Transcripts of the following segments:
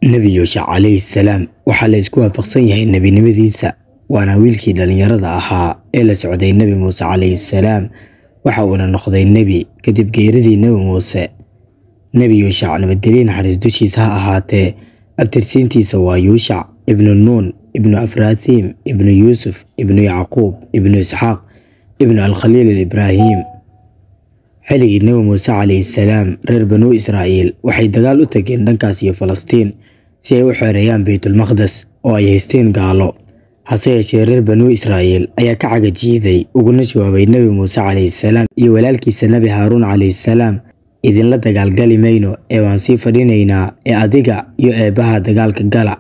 Nabi Yuusha calayhi salaam waxaa la isku waafaqsan yahay nebinimadiisa waana wiilkii dhalinyarada ahaa ee la socday Nabi Muuse calayhi salaam waxa uuna noqday nebi kadib geeridii Nabi Muuse. Nabi Yuusha nabadgelyo naxariis dushiisa ha ahaatee abtirsiintiisa waa Yuusha ibnu Nuun ibnu Afrathim ibnu Yuusuf ibnu Yacquub ibnu Isxaaq ibnu Al-Khaliil Ibraahim. xilligii Nabi Muuse calayhi salaam reer Banu Israa'iil waxay dagaal u tageen dhankaas iyo Falastiin si ay u xoreeyaan Baytul Maqdis oo ay haysteen gaalo. hase yeeshee reer Banu Israa'iil ayaa ka cagajiiday uguna jawaabay Nabi Muuse calayhi salaam iyo walaalkiisa Nabi Haaruun calayhi salaam, idinla dagaalgali mayno ee waan sii fadhinaynaa ee adiga iyo eebaha dagaalka gala.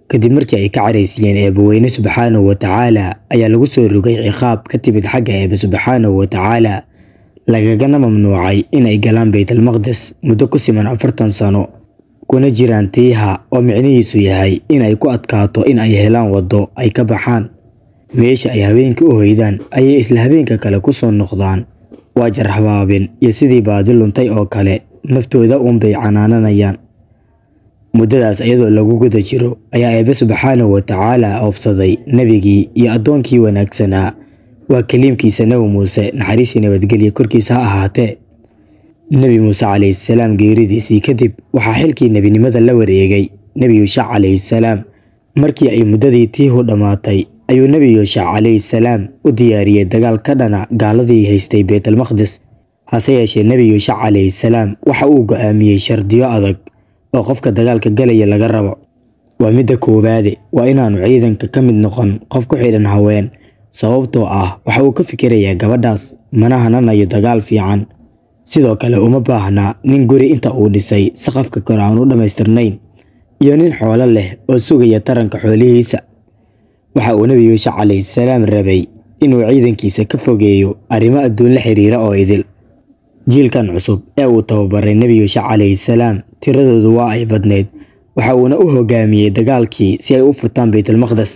kadib markii ay ka caraysiyeen Eebbaweyne subxaanahu wa tacaala ayaa lagu soo rogay ciqaab ka timid xagga Eebbe subxaanahu wa tacaala, lagagana mamnuucay inay galaan Baytul Maqdis muddo ku siman 40 sano kuna jiraan tiiha oo micnihiisu yahay in ay ku adkaato in ay helaan wado ay ka baxaan. meesha ay habeenkii u hoydaan ayay isla habeenka kale ku soo noqdaan. waa jarhabaabin iyo sidii baadi luntay oo kale naftooda bay canaananayaan. muddadaas iyadoo lagu guda jiro ayaa Eebbe subxaanahu wa tacaala oofsaday nabigii iyo addoonkii wanaagsanaa waa kaliimkiisa Nabi Muuse naxariis iyo nabadgelyo korkiisa ha ahaatee. Nabi Muuse calayhi salaam geeridiisii kadib waxaa xilkii nebinimada la wareegay Nabi Yuusha calayhi salaam. markii ay muddadii tiihu dhamaatay ayuu Nabi Yuusha calayhi salaam u diyaariyay dagaal ka dhana gaaladii haystay Baytul Maqdis. hase yeeshee Nabi Yuusha calayhi salaam waxa uu go'aamiyay shardiyo adag oo qofka dagaalka galaya laga rabo. waa midda koowaad waa inaanu ciidanka ka mid noqon qof ku xidhan haween, sababtoo ah waxa uu ka fikirayaa gabadhaas mana hananayo dagaal fiican. sidoo kale uma baahna nin guri inta uu dhisay saqafka kor aan u dhamaystirnayn iyo nin xoolo leh oo sugaya taranka xoolihiisa. waxa uu Nabi Yuusha calayhi salaam rabay inuu ciidankiisa ka fogeeyo arrimo adduun la xiriira oo idil. jiilkan cusub ee uu tababaray Nabi Yuusha calayhi salaam tiradoodu waa ay badneed, waxa uuna u hogaamiyay dagaalkii si ay u furtaan Baytul Maqdis.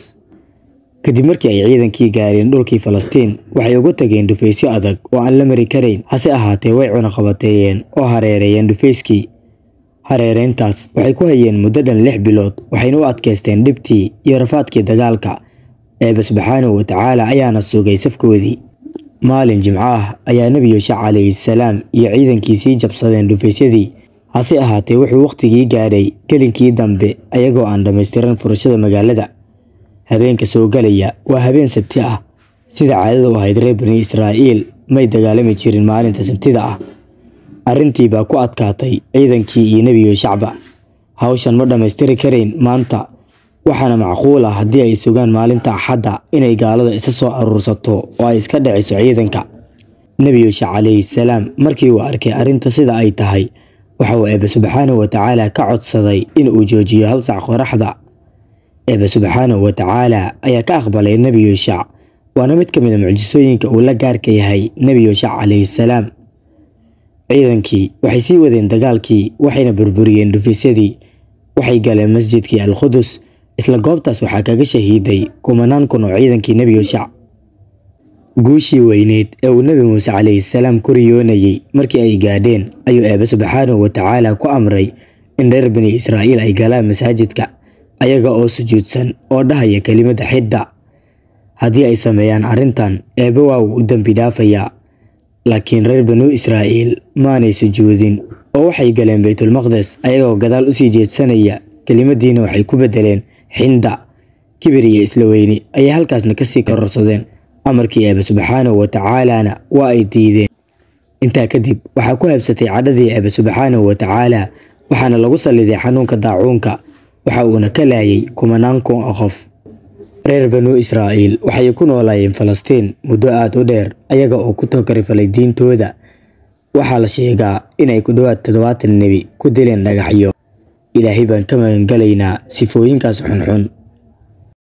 kadib markii ay ciidankii gaareen dhulkii Falastiin waxay ugu tageen dhufaysyo adag oo aan la mari karayn, hase ahaatee way cunaqabateeyeen oo hareereeyeen dhufayskii. hareereyntaas waxay ku hayeen muddo dhan 6 bilood waxayna u adkaysteen dhibtii iyo rafaadkii dagaalka. Eebbe subxaanahu wa tacaala ayaana sugay safkoodii. maalin jimco ah ayaa Nabi Yuusha calayhi salaam iyo ciidankiisii jabsadeen dhufaysyadii, hase ahaatee wuxuu waqtigii gaadhay gelinkii dambe ayagoo aan dhammaystiran furashada magaalada. habeenka soo galaya waa habeen sabti ah, sida caadada u ahayd reer Bani Israa'iil may dagaalami jirin maalinta sabtida ah. arrintii baa ku adkaatay ciidankii iyo Nabi Yuusha. hawshan ma dhammaystiri karayn maanta, waxaana macquul ah haddii ay sugaan maalinta Axadda inay gaalada isa soo urursato oo ay iska dhiciso ciidanka. Nabi Yuusha calayhi salaam markii uu arkay arrinta sida ay tahay waxa uu Eebbe subxaanahu wa tacaala ka codsaday in uu joojiyo 1 saac qoraxda. Eebbe subxaanahu wa tacaala ayaa ka aqbalay Nabi Yuusha, waana mid ka mid ah mucjisooyinka uu la gaarka yahay Nabi Yuusha calayhi salaam. ciidankii waxay sii wadeen dagaalkii waxayna burburiyeen dhufaysyadii. waxay galeen masjidkii Al-Qudus. isla goobtaas waxaa kaga shahiiday kumanaan kun oo ciidankii Nabi Yuusha. guushii weyneed ee uu Nabi Muuse calayhi salaam ku riyoonayay markii ay gaadheen ayuu Eebbe subxaanahu wa tacaala ku amray in reer Bani Israa'iil ay galaan masaajidka ayaga oo sujuudsan oo dhahaya kelimada xidda. haddii ay sameeyaan arrintan Eebbe waa uu u dambi dhaafayaa. laakiin reer Banu Israa'iil maanay sujuudin oo waxay galeen Baytul Maqdis ayagoo gadaal u sii jeedsanaya, kelimadiina waxay ku bedeleen xinda. kibir iyo isla weyni ayay halkaasna ka sii kororsadeen. amarkii Eebbe subxaanahu wa tacaalana waa ay diideen. intaa kadib waxaa ku habsatay cadhadii Eebbe subxaanahu wa tacaala waxaana lagu saliday xanuunka daacuunka, waxa uuna ka laayay kumanaan kun oo qof. reer Banu Israa'iil waxay ku noolaayeen Falastiin muddo aad u dheer ayaga oo ku takarifalay diintooda. waxaa la sheegaa inay ku dhawaad 70 nebi ku dileen dhagaxyo. ilaahay baan ka magan galaynaa sifooyinkaas xunxun